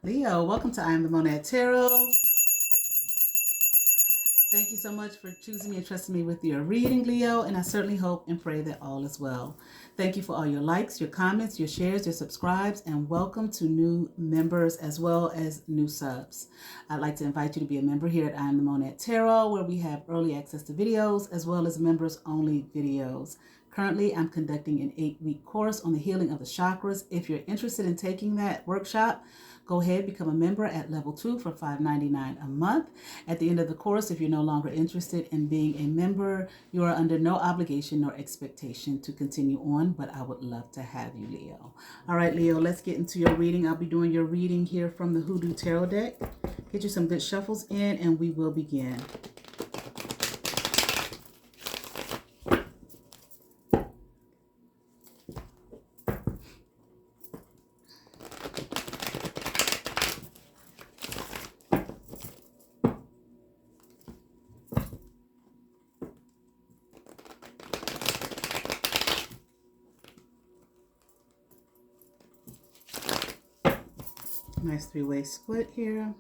Leo, welcome to I Am the Monad Tarot. Thank you so much for choosing me and trusting me with your reading, Leo, and I certainly hope and pray that all is well. Thank you for all your likes, your comments, your shares, your subscribes, and welcome to new members as well as new subs. I'd like to invite you to be a member here at I Am the Monad Tarot, where we have early access to videos as well as members-only videos. Currently, I'm conducting an 8-week course on the healing of the chakras. If you're interested in taking that workshop, go ahead, become a member at level 2 for $5.99 a month. At the end of the course, if you're no longer interested in being a member, you are under no obligation nor expectation to continue on, but I would love to have you, Leo. All right, Leo, let's get into your reading. I'll be doing your reading here from the Hoodoo Tarot deck. Get you some good shuffles in, and we will begin. Nice three-way split here.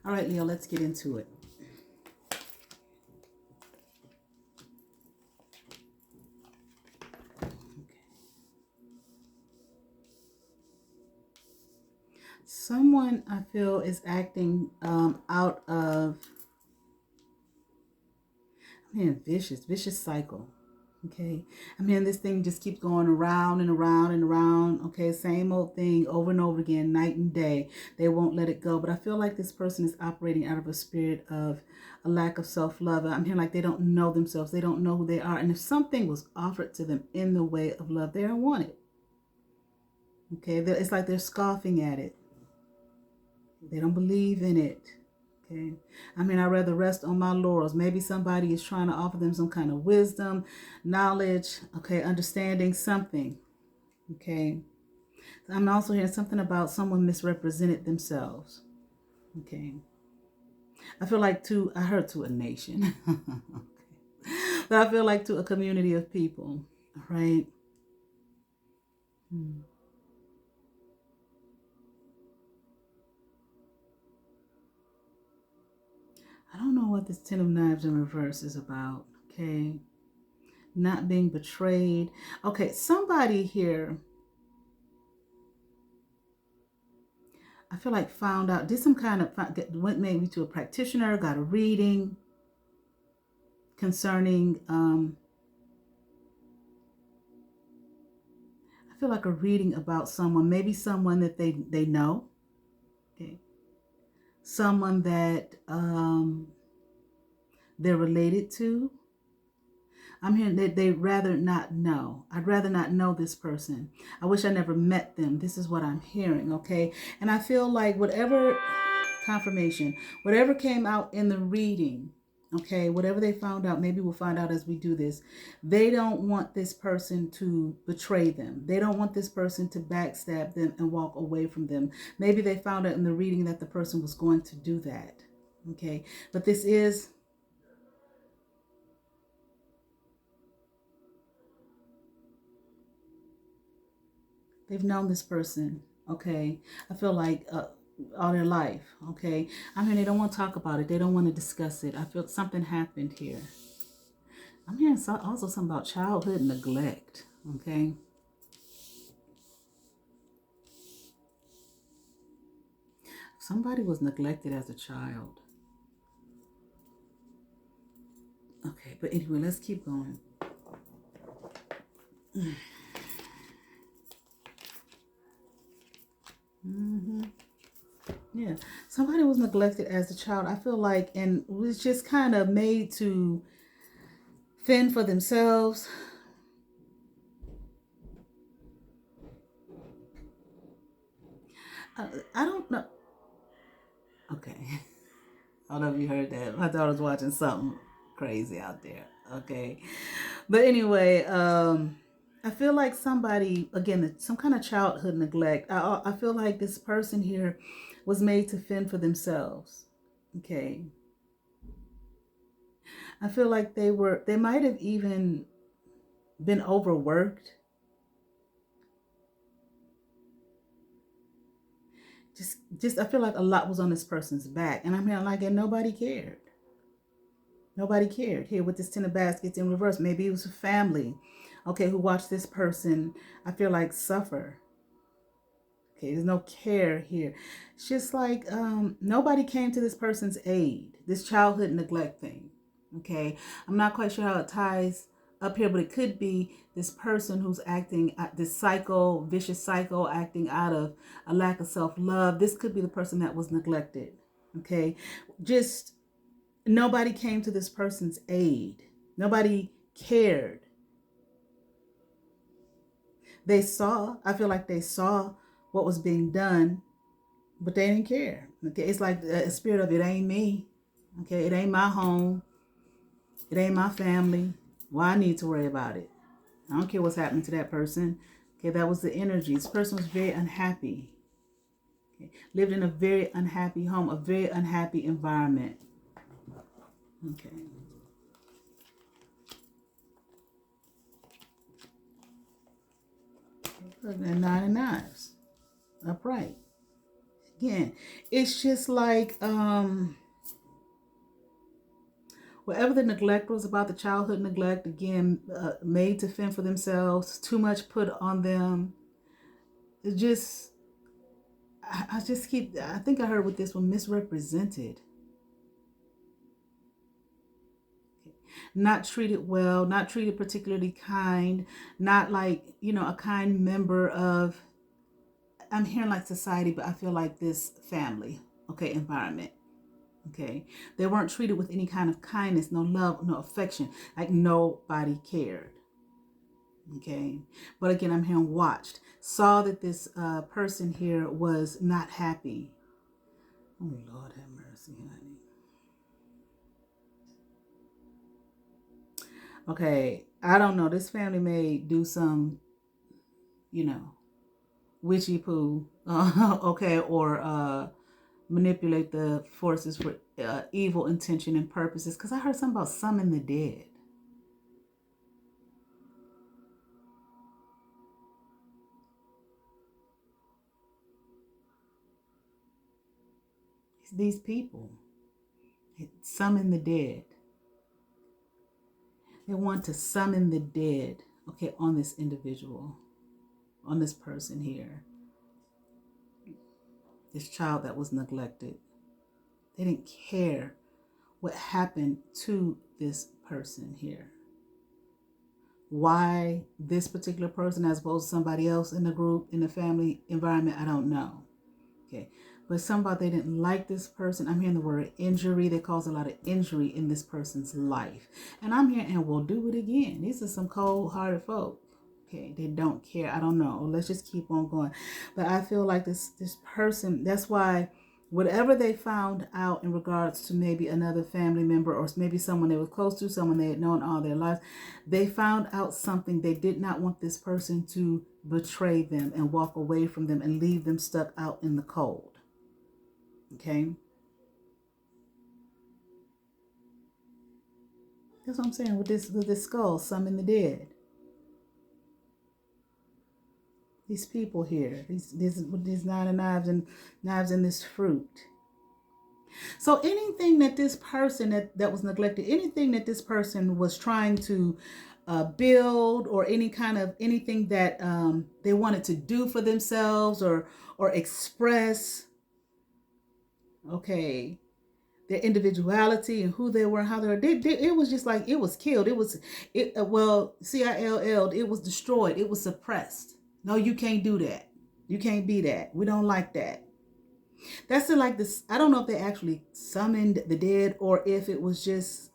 All right, Leo, let's get into it. Someone I feel is acting out of, vicious cycle. Okay, this thing just keeps going around and around and around. Okay, same old thing over and over again, night and day. They won't let it go. But I feel like this person is operating out of a spirit of a lack of self-love. I'm hearing like they don't know themselves. They don't know who they are. And if something was offered to them in the way of love, they don't want it. Okay, it's like they're scoffing at it. They don't believe in it. Okay. I'd rather rest on my laurels. Maybe somebody is trying to offer them some kind of wisdom, knowledge, okay, understanding, something. Okay. I'm also hearing something about someone misrepresented themselves. Okay. I feel like I heard to a nation. Okay. But I feel like to a community of people. All right. I don't know what this Ten of Knives in reverse is about. Okay. Not being betrayed. Okay, somebody here, I feel like found out, did some kind of, went maybe to a practitioner, got a reading concerning, I feel like a reading about someone, maybe someone that they know. Okay. Someone that they're related to. I'm hearing that they'd rather not know. I'd rather not know this person. I wish I never met them. This is what I'm hearing, okay? And I feel like whatever confirmation, whatever came out in the reading, okay, whatever they found out, maybe we'll find out as we do this, they don't want this person to betray them. They don't want this person to backstab them and walk away from them. Maybe they found out in the reading that the person was going to do that, okay? But this is... they've known this person, okay? I feel like all their life, okay? They don't want to talk about it. They don't want to discuss it. I feel something happened here. I'm hearing also something about childhood neglect, okay? Somebody was neglected as a child. Okay, but anyway, let's keep going. Yeah, somebody was neglected as a child, I feel like, and was just kind of made to fend for themselves. I don't know. Okay. I don't know if you heard that. My daughter's watching something crazy out there. Okay. But anyway, I feel like somebody, again, some kind of childhood neglect. I feel like this person here was made to fend for themselves. Okay. I feel like they might have even been overworked. I feel like a lot was on this person's back. And I'm here like, and nobody cared. Nobody cared. Here with this 10 of baskets in reverse. Maybe it was a family, okay, who watched this person, I feel like, suffer. Okay, there's no care here. It's just like nobody came to this person's aid. This childhood neglect thing. Okay, I'm not quite sure how it ties up here, but it could be this person who's acting this cycle, vicious cycle, acting out of a lack of self-love. This could be the person that was neglected. Okay, just nobody came to this person's aid. Nobody cared. I feel like they saw what was being done, but they didn't care. Okay, it's like a spirit of, it ain't me. Okay, it ain't my home. It ain't my family. Why I need to worry about it? I don't care what's happening to that person. Okay, that was the energy. This person was very unhappy. Okay, lived in a very unhappy home, a very unhappy environment. Okay. And 9 of Knives. Upright. Again, it's just like whatever the neglect was about, the childhood neglect, again, made to fend for themselves, too much put on them. It just, I think I heard with this one, misrepresented. Not treated well, not treated particularly kind, not like, a kind member of, I'm hearing like society, but I feel like this family, okay, environment. Okay, they weren't treated with any kind of kindness, no love, no affection, like nobody cared. Okay, but again, I'm hearing watched, saw that this person here was not happy. Oh, Lord have mercy, honey. Okay, I don't know, this family may do some, you know, witchy poo, okay, or manipulate the forces for evil intention and purposes, because I heard something about summon the dead. These people summon the dead. They want to summon the dead, okay, on this individual, on this person here, this child that was neglected. They didn't care what happened to this person here. Why this particular person as opposed to somebody else in the group, in the family environment, I don't know. Okay. But somebody, they didn't like this person. I'm hearing the word injury. They caused a lot of injury in this person's life. And I'm here and we'll do it again. These are some cold-hearted folk. Okay, they don't care. I don't know. Let's just keep on going. But I feel like this person, that's why whatever they found out in regards to maybe another family member or maybe someone they were close to, someone they had known all their lives, they found out something. They did not want this person to betray them and walk away from them and leave them stuck out in the cold. Okay? That's what I'm saying with this skull, summon the dead. These people here, these 9 of Knives and knives in this fruit. So anything that this person that was neglected, anything that this person was trying to build, or anything that they wanted to do for themselves or express, okay, their individuality and who they were, how they were, it was just like it was killed. It was CILL. It was destroyed. It was suppressed. No, you can't do that. You can't be that. We don't like that. That's like this. I don't know if they actually summoned the dead or if it was just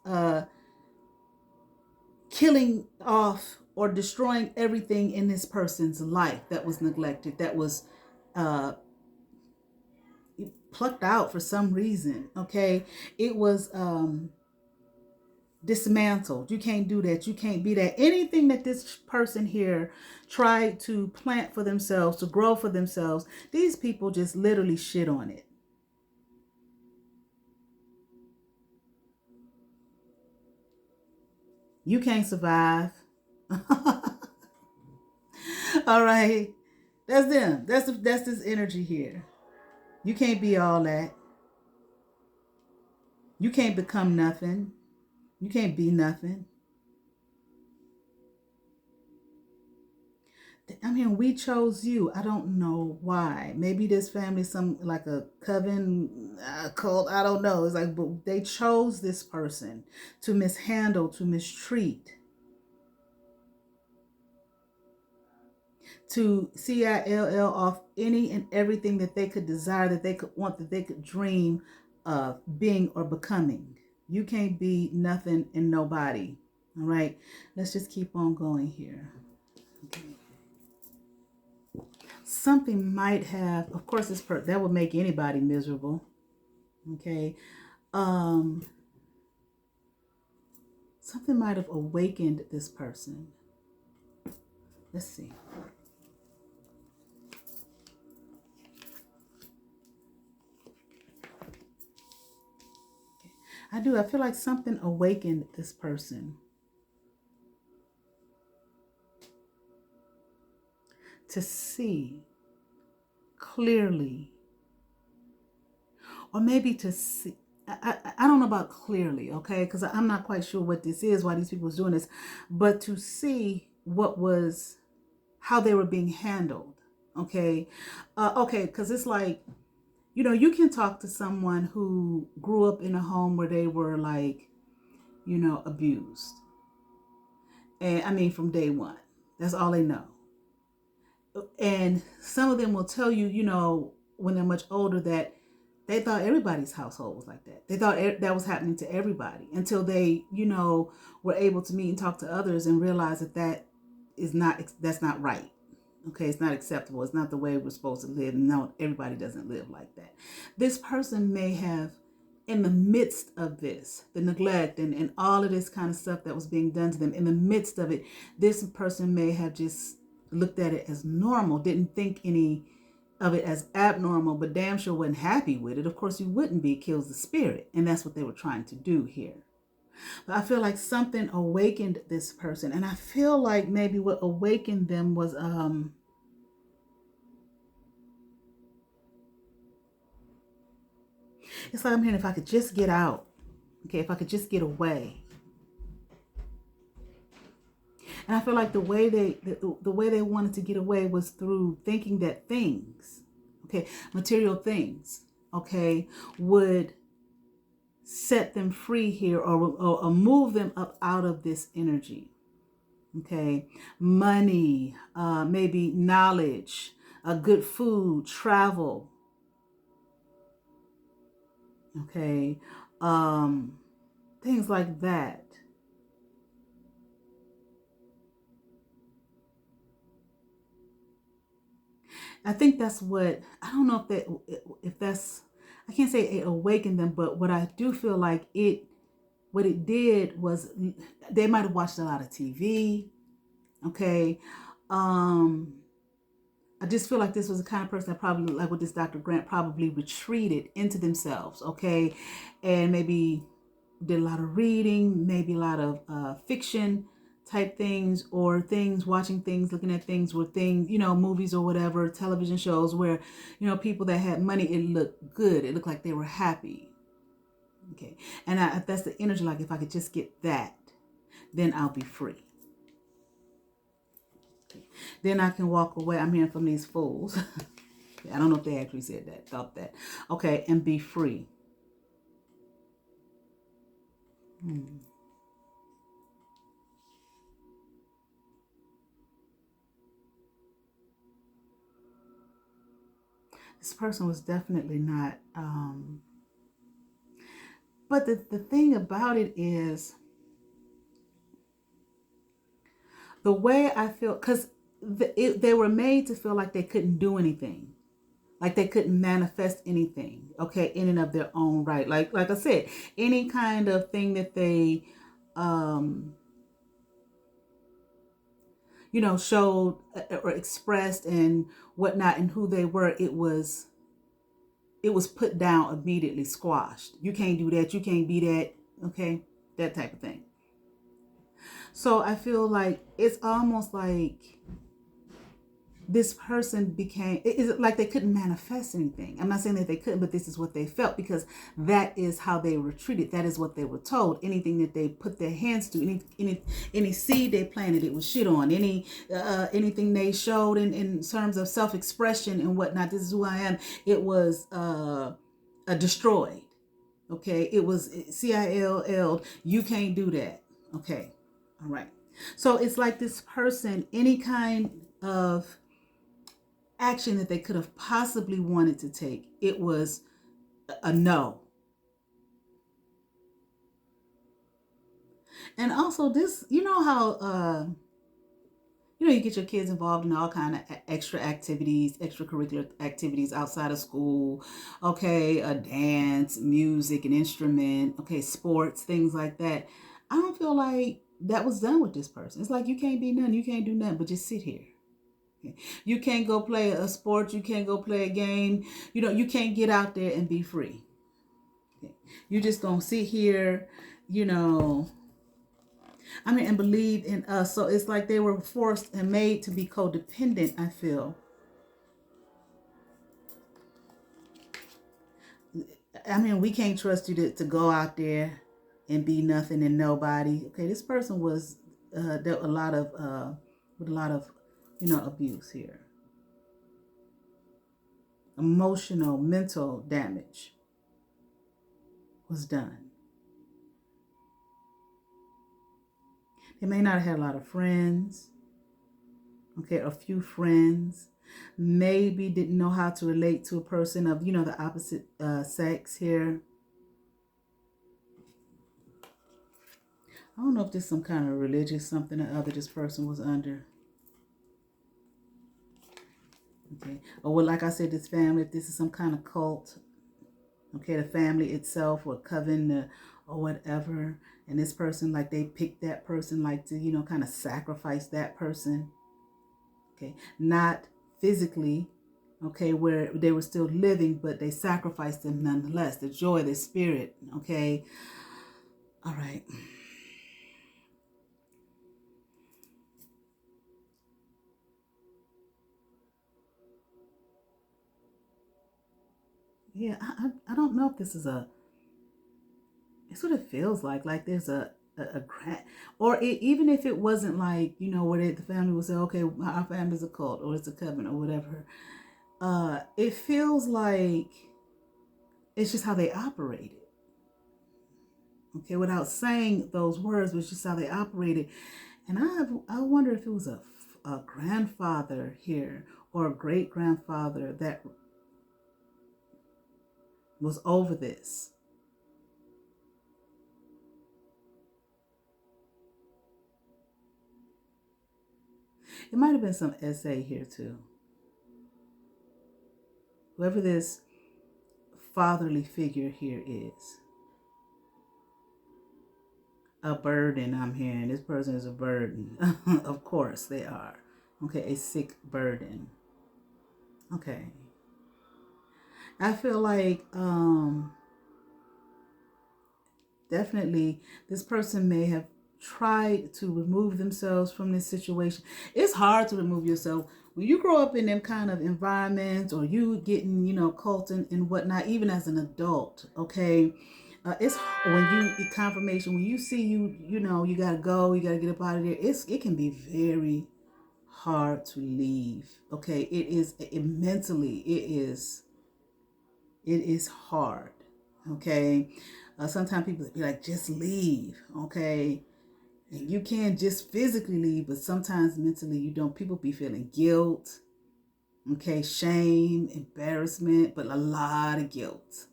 killing off or destroying everything in this person's life that was neglected, that was plucked out for some reason. Okay, it was dismantled. You can't do that. You can't be that. Anything that this person here tried to plant for themselves, to grow for themselves, these people just literally shit on it. You can't survive. All right. That's them. That's this energy here. You can't be all that. You can't become nothing. You can't be nothing. I mean, we chose you. I don't know why. Maybe this family, some like a coven cult. I don't know. It's like, but they chose this person to mishandle, to mistreat, to CILL off any and everything that they could desire, that they could want, that they could dream of being or becoming. You can't be nothing and nobody. All right. Let's just keep on going here. Okay. Something might have, of course, that would make anybody miserable. Okay. Something might have awakened this person. Let's see. I feel like something awakened this person to see clearly, or maybe to see. I don't know about clearly, okay, because I'm not quite sure what this is, why these people was doing this, but to see how they were being handled, okay, because it's like, you can talk to someone who grew up in a home where they were like, abused, and I mean from day one, that's all they know, and some of them will tell you, when they're much older, that they thought everybody's household was like that. They thought that was happening to everybody until they, were able to meet and talk to others and realize that's not right. Okay, it's not acceptable. It's not the way we're supposed to live. No, everybody doesn't live like that. This person may have, in the midst of this, the neglect and all of this kind of stuff that was being done to them, in the midst of it, this person may have just looked at it as normal, didn't think any of it as abnormal, but damn sure wasn't happy with it. Of course you wouldn't be. It kills the spirit. And that's what they were trying to do here. But I feel like something awakened this person. And I feel like maybe what awakened them was it's like I'm hearing, if I could just get out. Okay, if I could just get away. And I feel like the way they wanted to get away was through thinking that things, okay, material things, okay, would set them free here, or move them up out of this energy. Okay, money, maybe knowledge, good food, travel. Okay, things like that. I think that's what, I don't know if that's, I can't say it awakened them, but what I do feel like what it did was they might have watched a lot of TV. Okay. I just feel like this was the kind of person that probably, like with this Dr. Grant, probably retreated into themselves. Okay. And maybe did a lot of reading, maybe a lot of fiction type things, or things, watching things, looking at things where things, movies or whatever, television shows where, people that had money, it looked good. It looked like they were happy. Okay. And that's the energy. Like, if I could just get that, then I'll be free. Okay. Then I can walk away. I'm hearing from these fools. I don't know if they actually said that, thought that. Okay. And be free. This person was definitely not. But the thing about it is, the way I feel, because they were made to feel like they couldn't do anything, like they couldn't manifest anything, okay, in and of their own right. Like I said, any kind of thing that they showed or expressed and whatnot and who they were, it was put down immediately, squashed. You can't do that. You can't be that. Okay, that type of thing. So I feel like it's almost like this person became, it's like they couldn't manifest anything. I'm not saying that they couldn't, but this is what they felt, because that is how they were treated. That is what they were told. Anything that they put their hands to, any seed they planted, it was shit on. Anything they showed in terms of self-expression and whatnot, this is who I am, it was destroyed. Okay, it was CILL. You can't do that. Okay, all right. So it's like this person, any kind of action that they could have possibly wanted to take, it was a no. And also this, you know how you get your kids involved in all kind of extra activities, extracurricular activities outside of school. Okay, a dance, music, an instrument. Okay, sports, things like that. I don't feel like that was done with this person. It's like you can't be nothing, you can't do nothing, but just sit here. Okay. You can't go play a sport. You can't go play a game. You can't get out there and be free. Okay. You just gonna sit here, and believe in us. So it's like they were forced and made to be codependent, I feel. We can't trust you to go out there and be nothing and nobody. Okay, this person was dealt a lot of with a lot of abuse here. Emotional, mental damage was done. They may not have had a lot of friends. Okay, a few friends. Maybe didn't know how to relate to a person of, the opposite sex here. I don't know if there's some kind of religious something or other this person was under. Okay. Or well, like I said, this family, if this is some kind of cult, okay, the family itself or coven or whatever, and this person, like they picked that person, like to, kind of sacrifice that person. Okay, not physically, okay, where they were still living, but they sacrificed them nonetheless. The joy, the spirit, okay. All right. Yeah, I don't know if this is it's what it feels like there's a grant, or even if it wasn't like, where the family would say, okay, our family's a cult or it's a coven or whatever. It feels like it's just how they operated. Okay, without saying those words, but it's just how they operated. And I wonder if it was a grandfather here or a great grandfather that was over this. It might have been some essay here too. Whoever this fatherly figure here is. A burden, I'm hearing. This person is a burden. Of course they are. Okay, a sick burden. Okay. I feel like definitely this person may have tried to remove themselves from this situation. It's hard to remove yourself when you grow up in them kind of environments, or you getting, cult and whatnot, even as an adult. Okay. It's when you confirmation, when you see you gotta go, you gotta get up out of there. It can be very hard to leave. Okay. Mentally, it is hard. Okay. Sometimes people be like, just leave. Okay. And you can't just physically leave, but sometimes mentally you don't. People be feeling guilt, okay, shame, embarrassment, but a lot of guilt.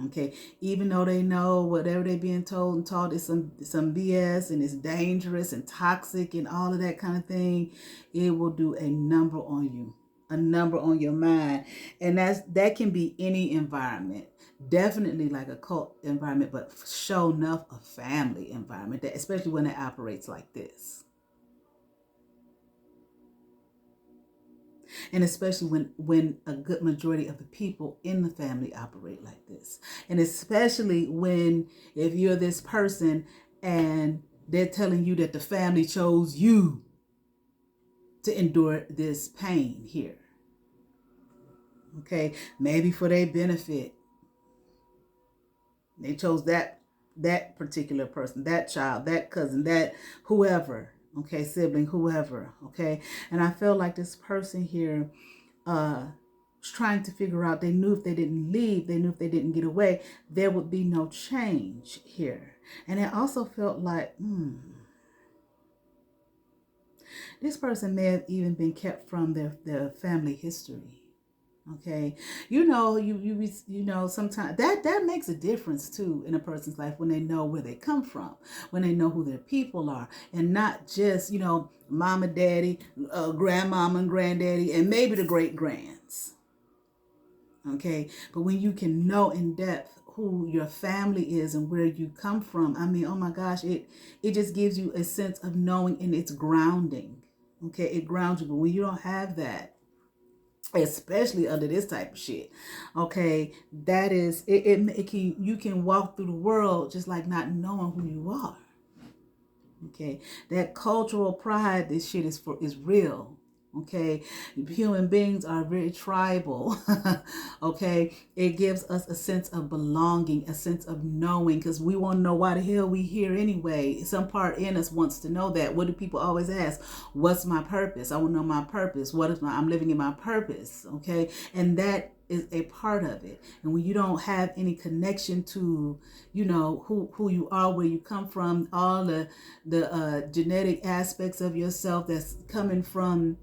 Okay, even though they know whatever they're being told and taught is some BS and it's dangerous and toxic and all of that kind of thing, it will do a number on you, a number on your mind. And that can be any environment. definitely like a cult environment, but show enough a family environment, that, especially when it operates like this. And especially when a good majority of the people in the family operate like this. And especially when, if you're this person and they're telling you that the family chose you to endure this pain here. Okay, maybe for their benefit. They chose that particular person, that child, that cousin, that whoever, okay, sibling, whoever, okay. And I feel like this person here was trying to figure out, they knew if they didn't leave, they knew if they didn't get away, there would be no change here. And it also felt like, this person may have even been kept from their family history. Okay, sometimes that makes a difference too in a person's life, when they know where they come from, when they know who their people are, and not just mama, daddy, grandmama, and granddaddy, and maybe the great grands. Okay, but when you can know in depth who your family is and where you come from, I mean, oh my gosh, it just gives you a sense of knowing, and it's grounding. Okay, it grounds you. But when you don't have that, especially under this type of shit, okay, that is it can, you can walk through the world just like not knowing who you are. Okay, that cultural pride, this shit is real. Okay, human beings are very tribal. Okay, it gives us a sense of belonging, a sense of knowing, because we want to know why the hell we here anyway. Some part in us wants to know that. What do people always ask? What's my purpose? I want to know my purpose. What is I'm living in my purpose. Okay, and that is a part of it. And when you don't have any connection to who you are, where you come from, all the genetic aspects of yourself that's coming from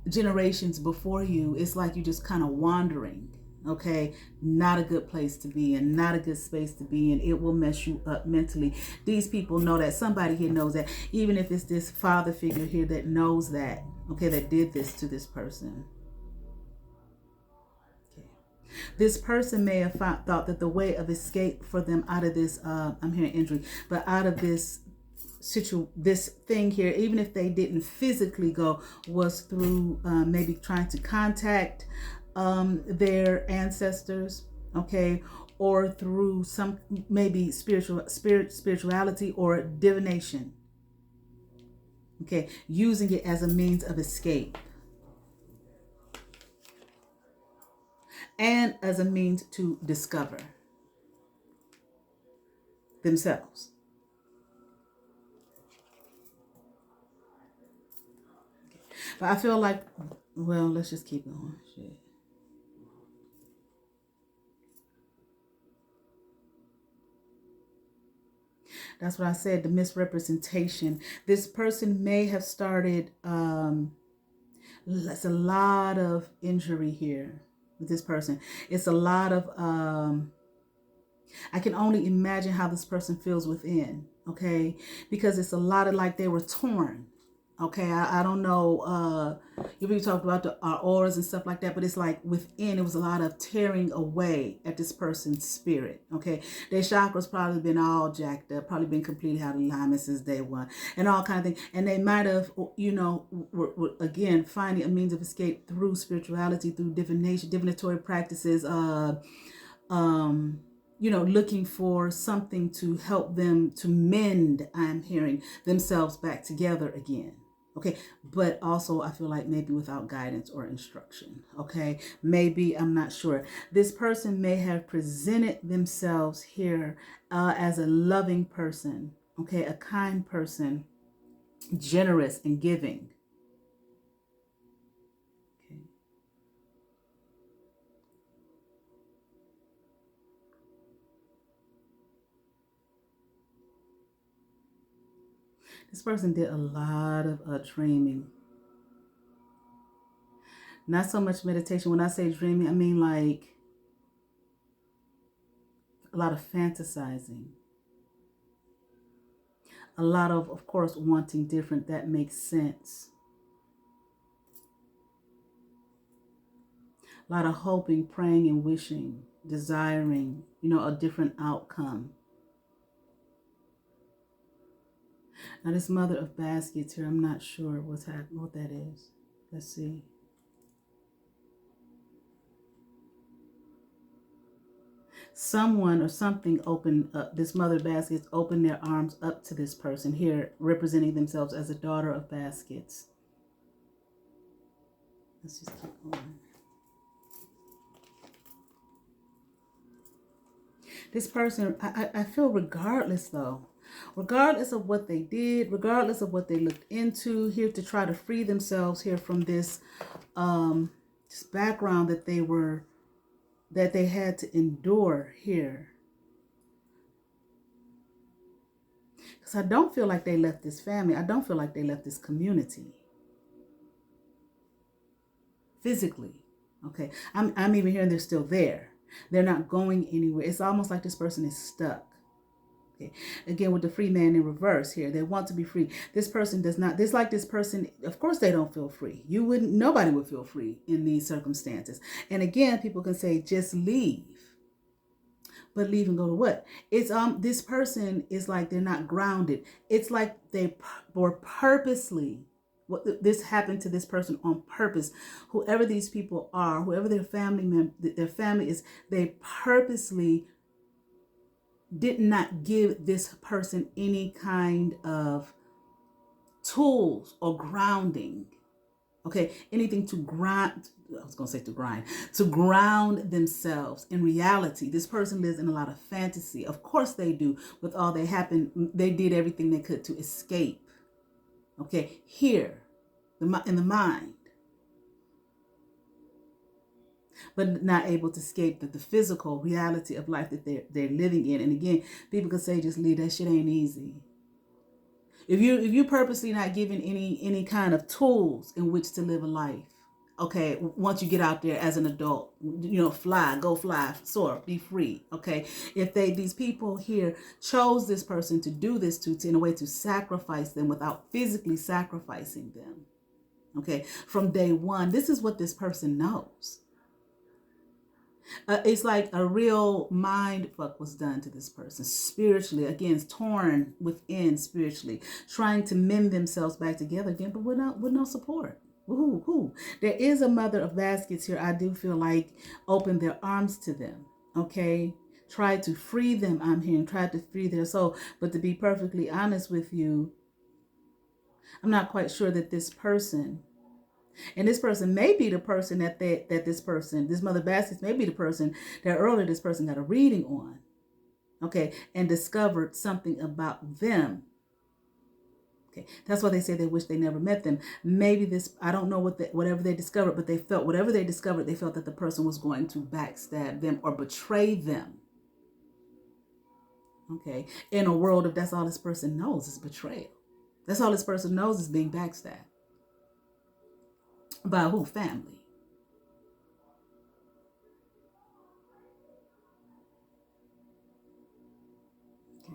generations before you, it's like you just kind of wandering. Okay, not a good place to be in, not a good space to be in. It will mess you up mentally. These people know that. Somebody here knows that, even if it's this father figure here that knows that, okay, that did this to this person. This person may have thought that the way of escape for them out of this, I'm hearing injury, but out of this this thing here, even if they didn't physically go, was through maybe trying to contact their ancestors, okay, or through some maybe spirituality or divination, okay, using it as a means of escape and as a means to discover themselves. But I feel like, well, let's just keep going. Shit. That's what I said, the misrepresentation. This person may have started, it's a lot of injury here with this person. It's a lot of, I can only imagine how this person feels within, okay? Because it's a lot of like they were torn. Okay, I don't know. We talked about our auras and stuff like that, but it's like within, it was a lot of tearing away at this person's spirit. Okay, their chakras probably been all jacked up, probably been completely out of alignment since day one, and all kind of things. And they might have, were again finding a means of escape through spirituality, through divination, divinatory practices. Looking for something to help them to mend, I'm hearing, themselves back together again. Okay, but also I feel like maybe without guidance or instruction. Okay, maybe, I'm not sure. This person may have presented themselves here as a loving person, okay, a kind person, generous and giving. Okay. This person did a lot of dreaming. Not so much meditation. When I say dreaming, I mean like a lot of fantasizing. A lot of course, wanting different. That makes sense. A lot of hoping, praying, and wishing. desiring, a different outcome. Now this Mother of Baskets here, I'm not sure what that is. Let's see. Someone or something opened up, this Mother of Baskets opened their arms up to this person here, representing themselves as a Daughter of Baskets. Let's just keep going. This person, I feel regardless though, regardless of what they did, regardless of what they looked into here to try to free themselves here from this background that they had to endure here. Because I don't feel like they left this family. I don't feel like they left this community. Physically. Okay. I'm even hearing they're still there. They're not going anywhere. It's almost like this person is stuck. Okay. Again, with the free man in reverse here, they want to be free. This person does not. This person, of course, they don't feel free. Nobody would feel free in these circumstances. And again, people can say, just leave. But leave and go to what? It's this person is like they're not grounded. It's like they were purposely. This happened to this person on purpose. Whoever these people are, whoever their family is, they purposely did not give this person any kind of tools or grounding. Okay, anything to grind. I was going to say to ground themselves in reality. This person lives in a lot of fantasy. Of course they do. With all that happened, they did everything they could to escape. Okay, here, in the mind. But not able to escape the physical reality of life that they're living in. And again, people can say, just leave, that shit ain't easy. If you purposely not given any kind of tools in which to live a life, okay, once you get out there as an adult, go fly, soar, be free. Okay, if these people here chose this person to do this to in a way to sacrifice them without physically sacrificing them, okay, from day one, this is what this person knows. It's like a real mind fuck was done to this person spiritually. Again, torn within spiritually, trying to mend themselves back together again, but with no support. Woo-hoo. There is a Mother of Baskets here. I do feel like open their arms to them. Okay, try to free them. I'm hearing try to free their soul. But to be perfectly honest with you, I'm not quite sure that this person. And this person may be the person that this Mother Baskets may be the person that earlier this person got a reading on, okay, and discovered something about them. Okay, that's why they say they wish they never met them. Maybe I don't know whatever they discovered, but they felt that the person was going to backstab them or betray them. Okay, in a world of that's all this person knows is betrayal. That's all this person knows is being backstabbed. By who? Family. Okay.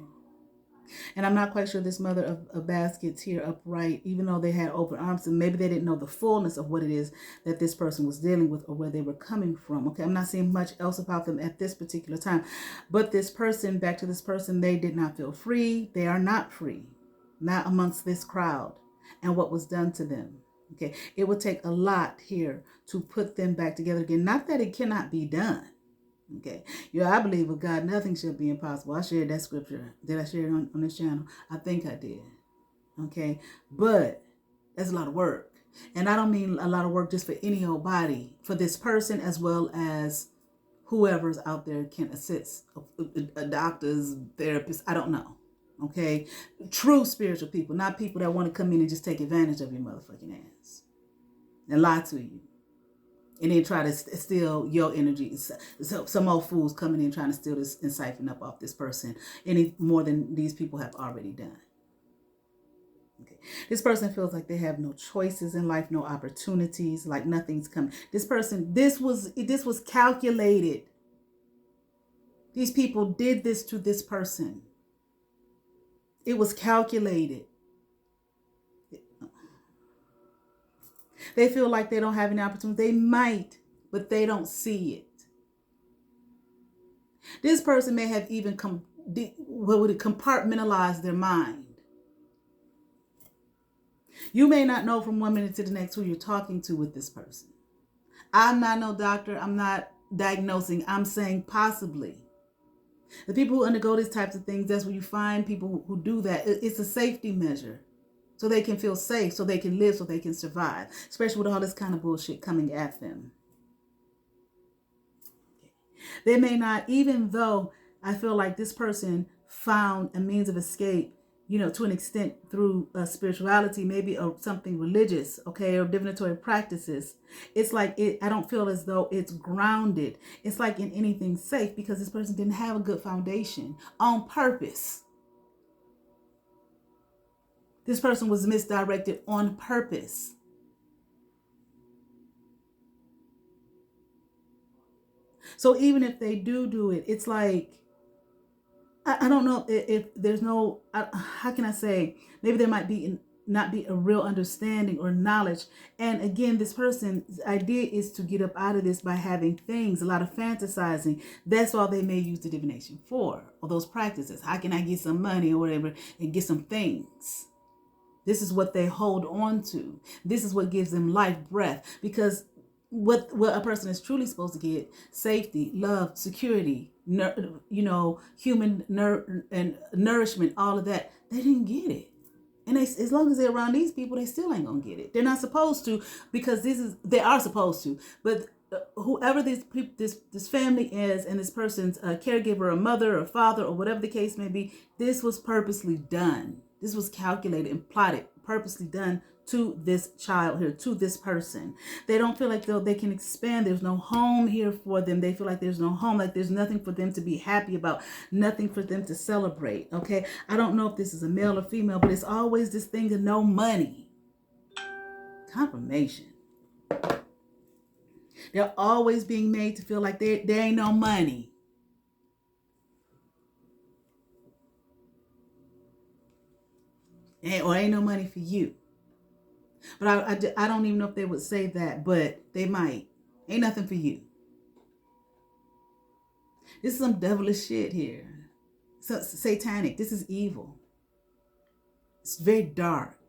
And I'm not quite sure this Mother of Baskets here upright, even though they had open arms, and maybe they didn't know the fullness of what it is that this person was dealing with or where they were coming from. Okay, I'm not seeing much else about them at this particular time. But this person, back to this person, they did not feel free. They are not free, not amongst this crowd and what was done to them. Okay, it would take a lot here to put them back together again. Not that it cannot be done. Okay, I believe with God nothing shall be impossible. I shared that scripture. Did I share it on this channel? I think I did. Okay, but that's a lot of work. And I don't mean a lot of work just for any old body, for this person as well as whoever's out there can assist, doctors, therapists, I don't know. Okay, true spiritual people, not people that want to come in and just take advantage of your motherfucking ass and lie to you and then try to steal your energy. So some old fools coming in trying to steal this and siphon up off this person any more than these people have already done. Okay, this person feels like they have no choices in life, no opportunities, like nothing's coming. This person, this was calculated. These people did this to this person. It was calculated. They feel like they don't have any opportunity. They might, but they don't see it. This person may have even compartmentalized their mind. You may not know from one minute to the next who you're talking to with this person. I'm not no doctor. I'm not diagnosing. I'm saying possibly. The people who undergo these types of things, that's where you find people who do that. It's a safety measure. So they can feel safe, so they can live, so they can survive. Especially with all this kind of bullshit coming at them. They may not, even though I feel like this person found a means of escape, to an extent through spirituality, maybe or something religious, okay, or divinatory practices. It's like I don't feel as though it's grounded. It's like in anything safe because this person didn't have a good foundation on purpose. This person was misdirected on purpose. So even if they do it, it's like, I don't know if there's no, how can I say, maybe there might be not be a real understanding or knowledge. And again, this person's idea is to get up out of this by having things, a lot of fantasizing. That's all they may use the divination for, or those practices. How can I get some money or whatever and get some things? This is what they hold on to. This is what gives them life, breath. Because what a person is truly supposed to get, safety, love, security, human and nourishment, all of that, they didn't get it. And as long as they're around these people, they still ain't gonna get it. They're not supposed to, because they are supposed to. But whoever this family is, and this person's caregiver, or mother, or father, or whatever the case may be, this was purposely done. This was calculated and plotted, purposely done to this child here, to this person. They don't feel like they can expand. There's no home here for them. They feel like there's no home, like there's nothing for them to be happy about, nothing for them to celebrate, okay? I don't know if this is a male or female, but it's always this thing of no money. Confirmation. They're always being made to feel like there ain't no money. Or ain't no money for you. But I don't even know if they would say that, but they might. Ain't nothing for you. This is some devilish shit here. So satanic. This is evil. It's very dark.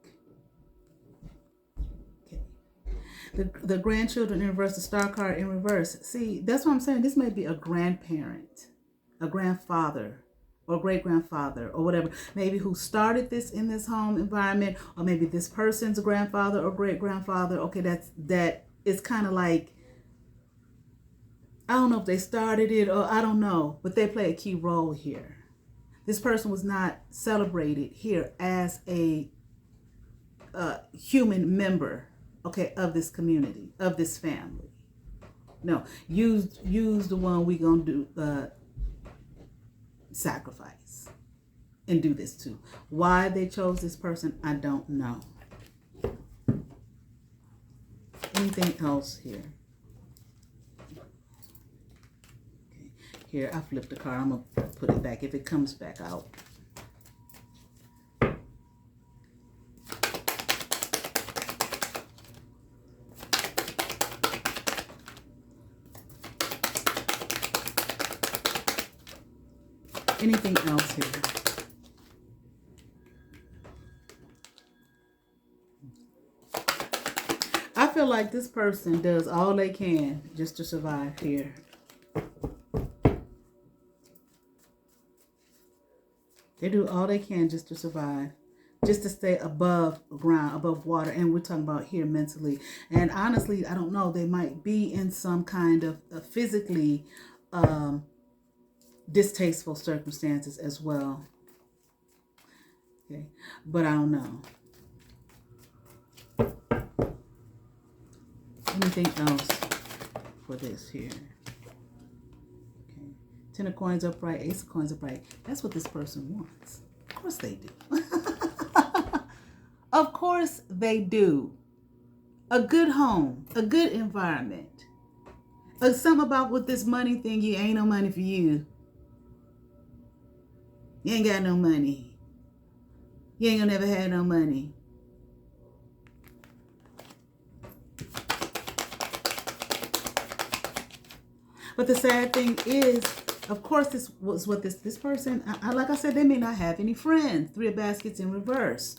Okay. The grandchildren in reverse, the star card in reverse. See, that's what I'm saying. This may be a grandparent, a grandfather, or great-grandfather, or whatever, maybe who started this in this home environment, or maybe this person's grandfather or great-grandfather. Okay, that is kind of like, I don't know if they started it, or I don't know, but they play a key role here. This person was not celebrated here as a human member, okay, of this community, of this family. No, use the one we gonna do sacrifice and do this to. Why they chose this person, I don't know. Anything else here? Okay. Here, I flipped the card. I'm going to put it back if it comes back out. Anything else here? I feel like this person does all they can just to survive here. They do all they can just to survive, just to stay above ground, above water. And we're talking about here mentally. And honestly, I don't know. They might be in some kind of physically distasteful circumstances as well. Okay, but I don't know. Anything else for this here? Okay, 10 of coins upright, ace of coins upright. That's what this person wants. Of course they do. Of course they do. A good home, a good environment. Something about with this money thing, you ain't no money for you. You ain't got no money. You ain't gonna never have no money. But the sad thing is, Of course, this was what this person, like I said, they may not have any friends. Three of Baskets in reverse.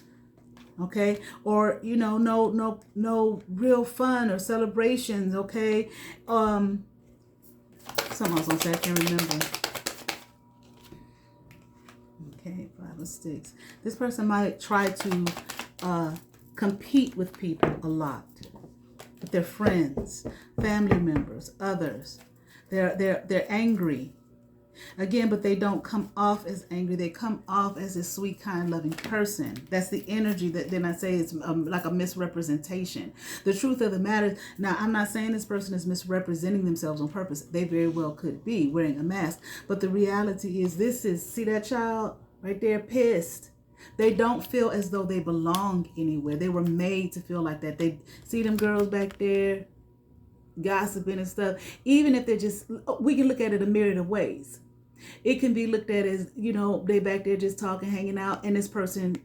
Okay, or no real fun or celebrations. Okay, something I was gonna say, I can't remember. Okay, 5 of Sticks. This person might try to compete with people a lot, with their friends, family members, others. They're angry. Again, but they don't come off as angry. They come off as a sweet, kind, loving person. That's the energy that then I say it's like a misrepresentation. The truth of the matter, now I'm not saying this person is misrepresenting themselves on purpose. They very well could be wearing a mask. But the reality is see that child right there pissed. They don't feel as though they belong anywhere. They were made to feel like that. They see them girls back there gossiping and stuff. Even if they're just, we can look at it a myriad of ways. It can be looked at as, they back there just talking, hanging out, and this person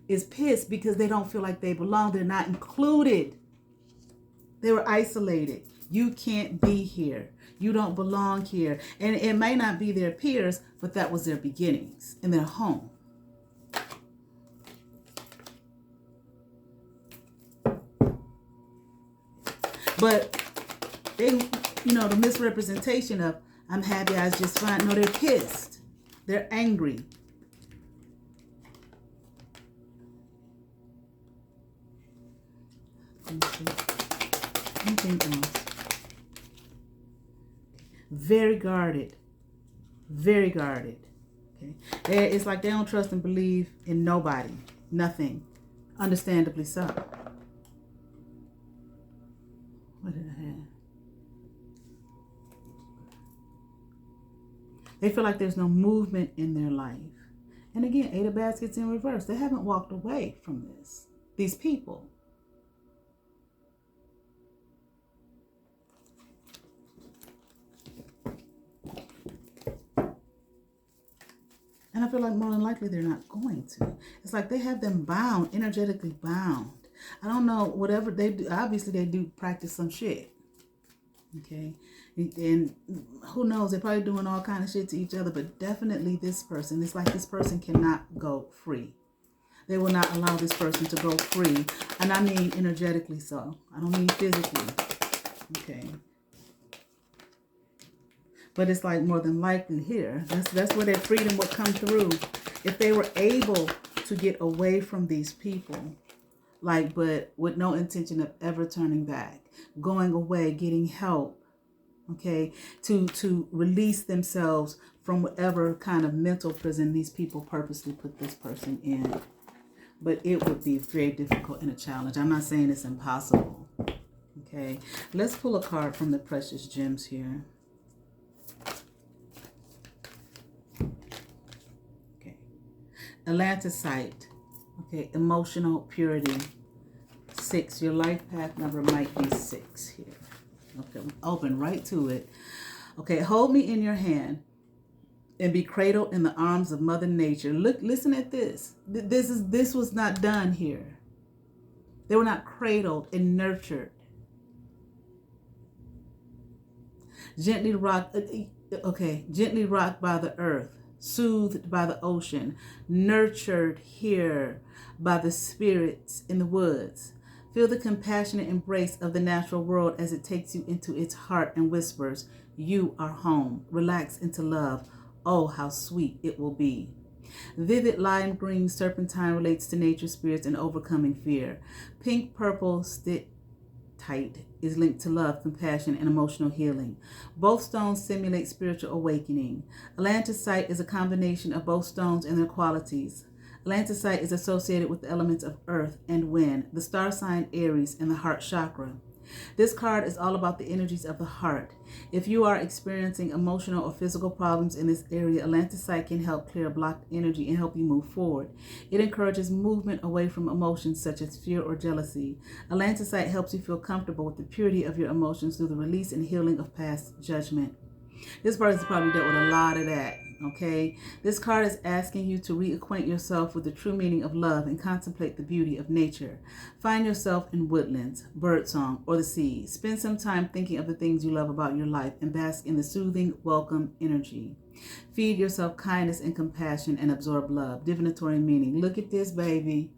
is pissed because they don't feel like they belong. They're not included. They were isolated. You can't be here. You don't belong here. And it may not be their peers, but that was their beginnings in their home. But they, the misrepresentation of, I'm happy, I was just fine. No, they're pissed. They're angry. Anything else? Very guarded. Very guarded. Okay. It's like they don't trust and believe in nobody. Nothing. Understandably so. What did I have? They feel like there's no movement in their life. And again, 8 of Baskets in reverse. They haven't walked away from these people. And I feel like more than likely they're not going to. It's like they have them bound, energetically bound. I don't know, whatever they do, obviously they do practice some shit. Okay, and who knows, they're probably doing all kind of shit to each other, but definitely this person, it's like this person cannot go free. They will not allow this person to go free, and I mean energetically so. I don't mean physically. Okay, but it's like more than likely here. That's where their freedom would come through if they were able to get away from these people. But with no intention of ever turning back, going away, getting help, okay, to release themselves from whatever kind of mental prison these people purposely put this person in. But it would be very difficult and a challenge. I'm not saying it's impossible, okay. Let's pull a card from the Precious Gems here. Okay, Atlanticite. Okay, emotional purity. 6. Your life path number might be 6 here. Okay, open right to it. Okay, hold me in your hand and be cradled in the arms of Mother Nature. Listen at this. This was not done here. They were not cradled and nurtured. Gently rocked. Okay, gently rocked by the earth. Soothed by the ocean, nurtured here by the spirits in the woods. Feel the compassionate embrace of the natural world as it takes you into its heart and whispers, you are home. Relax into love. Oh, how sweet it will be. Vivid lime green serpentine relates to nature, spirits, and overcoming fear. Pink purple tight is linked to love, compassion, and emotional healing. Both stones simulate spiritual awakening. Atlanticite is a combination of both stones and their qualities. Atlanticite is associated with the elements of earth and wind, the star sign Aries, and the heart chakra. This card is all about the energies of the heart. If you are experiencing emotional or physical problems in this area, Atlanticite can help clear blocked energy and help you move forward. It encourages movement away from emotions such as fear or jealousy. Atlanticite helps you feel comfortable with the purity of your emotions through the release and healing of past judgment. This person's probably dealt with a lot of that. okay? This card is asking you to reacquaint yourself with the true meaning of love and contemplate the beauty of nature. Find yourself in woodlands, birdsong, or the sea. Spend some time thinking of the things you love about your life and bask in the soothing, welcome energy. Feed yourself kindness and compassion and absorb love. Divinatory meaning. Look at this, baby.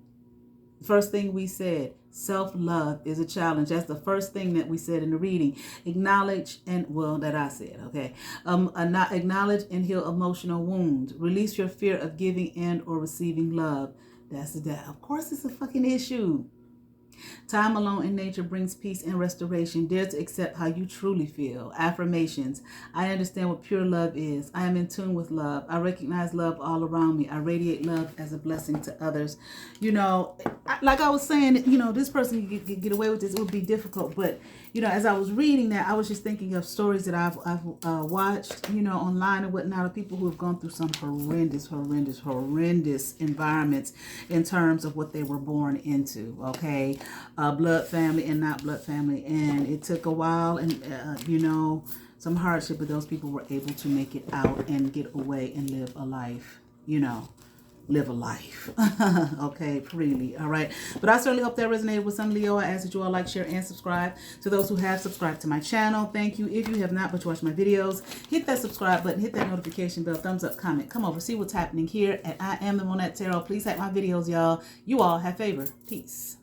First thing we said, self-love is a challenge. That's the first thing that we said in the reading. Acknowledge and, well, that I said, okay. Acknowledge and heal emotional wounds. Release your fear of giving and or receiving love. That's that. Of course, it's a fucking issue. Time alone in nature brings peace and restoration. Dare to accept how you truly feel. Affirmations. I understand what pure love is. I am in tune with love. I recognize love all around me. I radiate love as a blessing to others. You know, like I was saying, you know, this person could get away with this. It would be difficult. But, you know, as I was reading that, I was just thinking of stories that I've watched, you know, online and whatnot, of people who have gone through some horrendous environments in terms of what they were born into, okay? Blood family and not blood family, and it took a while and you know, some hardship, but those people were able to make it out and get away and live a life, you know, live a life okay, freely. All right, but I certainly hope that resonated with some. Leo, I ask that you all like, share, and subscribe. To those who have subscribed to my channel, thank you. If you have not but you watch my videos, hit that subscribe button, hit that notification bell, thumbs up, comment, come over, see what's happening here at I Am the Monette Tarot. Please like my videos, y'all. You all have favor. Peace.